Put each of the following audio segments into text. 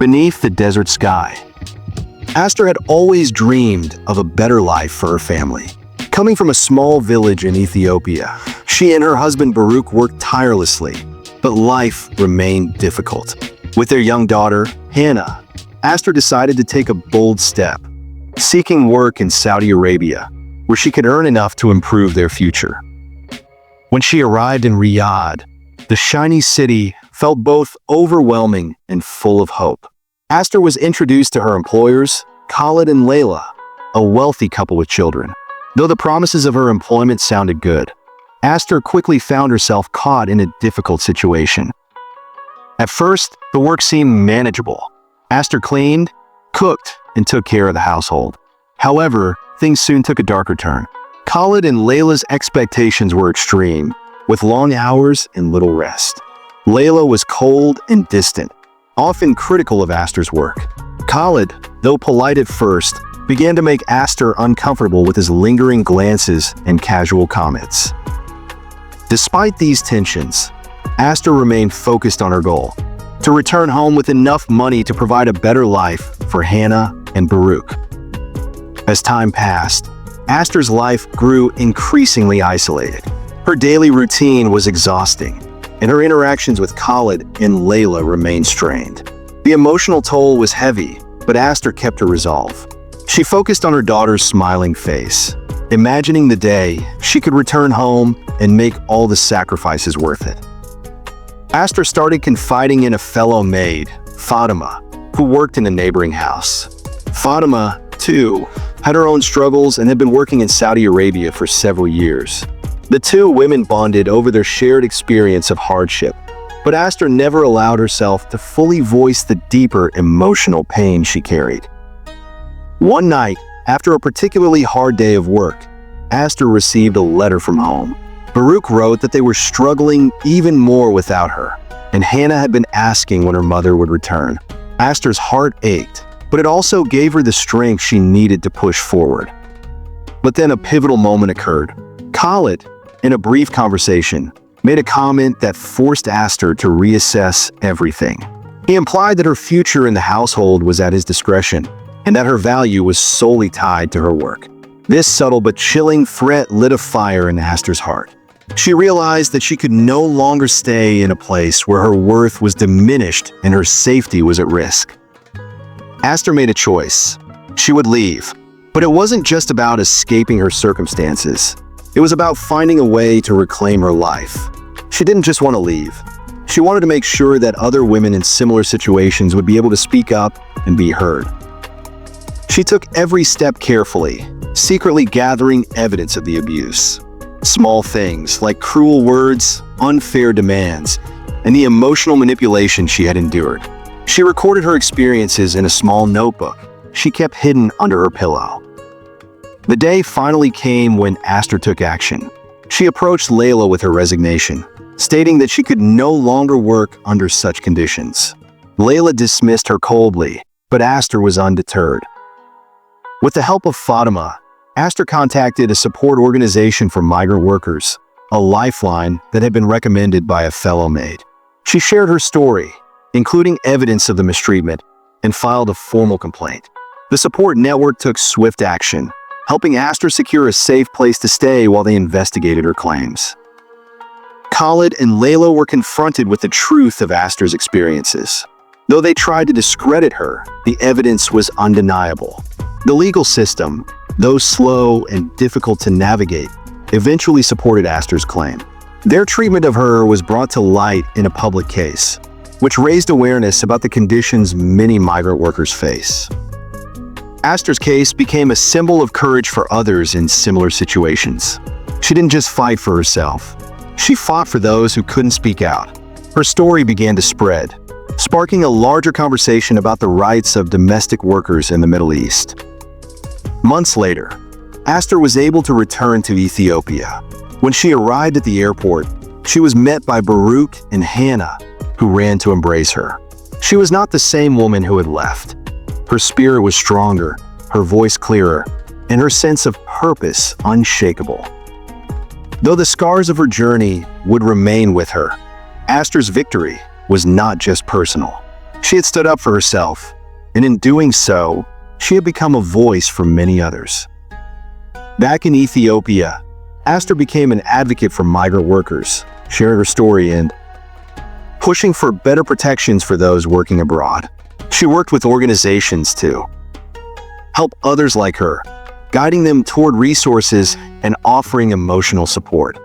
beneath the desert sky. Aster had always dreamed of a better life for her family. Coming from a small village in Ethiopia, she and her husband Baruch worked tirelessly, but life remained difficult. With their young daughter, Hannah, Aster decided to take a bold step, seeking work in Saudi Arabia, where she could earn enough to improve their future. When she arrived in Riyadh, the shiny city felt both overwhelming and full of hope. Aster was introduced to her employers, Khalid and Layla, a wealthy couple with children. Though the promises of her employment sounded good, Aster quickly found herself caught in a difficult situation. At first, the work seemed manageable. Aster cleaned, cooked, and took care of the household. However, things soon took a darker turn. Khalid and Layla's expectations were extreme, with long hours and little rest. Layla was cold and distant, often critical of Aster's work. Khalid, though polite at first, began to make Aster uncomfortable with his lingering glances and casual comments. Despite these tensions, Aster remained focused on her goal, to return home with enough money to provide a better life for Hannah and Baruch. As time passed, Aster's life grew increasingly isolated. Her daily routine was exhausting, and her interactions with Khalid and Layla remained strained. The emotional toll was heavy, but Aster kept her resolve. She focused on her daughter's smiling face, imagining the day she could return home and make all the sacrifices worth it. Aster started confiding in a fellow maid, Fatima, who worked in a neighboring house. Fatima, too, had her own struggles and had been working in Saudi Arabia for several years. The two women bonded over their shared experience of hardship, but Aster never allowed herself to fully voice the deeper emotional pain she carried. One night, after a particularly hard day of work, Aster received a letter from home. Baruch wrote that they were struggling even more without her, and Hannah had been asking when her mother would return. Aster's heart ached, but it also gave her the strength she needed to push forward. But then a pivotal moment occurred. Khalid, in a brief conversation, made a comment that forced Aster to reassess everything. He implied that her future in the household was at his discretion, and that her value was solely tied to her work. This subtle but chilling threat lit a fire in Aster's heart. She realized that she could no longer stay in a place where her worth was diminished and her safety was at risk. Aster made a choice. She would leave. But it wasn't just about escaping her circumstances. It was about finding a way to reclaim her life. She didn't just want to leave. She wanted to make sure that other women in similar situations would be able to speak up and be heard. She took every step carefully, secretly gathering evidence of the abuse. Small things like cruel words, unfair demands, and the emotional manipulation she had endured. She recorded her experiences in a small notebook she kept hidden under her pillow. The day finally came when Aster took action. She approached Layla with her resignation, stating that she could no longer work under such conditions. Layla dismissed her coldly, but Aster was undeterred. With the help of Fatima, Aster contacted a support organization for migrant workers, a lifeline that had been recommended by a fellow maid. She shared her story, including evidence of the mistreatment, and filed a formal complaint. The support network took swift action, helping Aster secure a safe place to stay while they investigated her claims. Khalid and Layla were confronted with the truth of Aster's experiences. Though they tried to discredit her, the evidence was undeniable. The legal system, though slow and difficult to navigate, eventually supported Aster's claim. Their treatment of her was brought to light in a public case, which raised awareness about the conditions many migrant workers face. Aster's case became a symbol of courage for others in similar situations. She didn't just fight for herself. She fought for those who couldn't speak out. Her story began to spread, sparking a larger conversation about the rights of domestic workers in the Middle East. Months later, Aster was able to return to Ethiopia. When she arrived at the airport, she was met by Baruch and Hannah, who ran to embrace her. She was not the same woman who had left. Her spirit was stronger, her voice clearer, and her sense of purpose unshakable. Though the scars of her journey would remain with her, Aster's victory was not just personal. She had stood up for herself, and in doing so, she had become a voice for many others. Back in Ethiopia, Aster became an advocate for migrant workers, sharing her story and pushing for better protections for those working abroad. She worked with organizations to help others like her, guiding them toward resources and offering emotional support.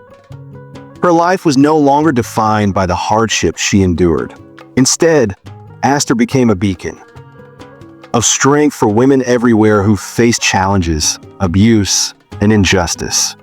Her life was no longer defined by the hardships she endured. Instead, Aster became a beacon of strength for women everywhere who face challenges, abuse, and injustice.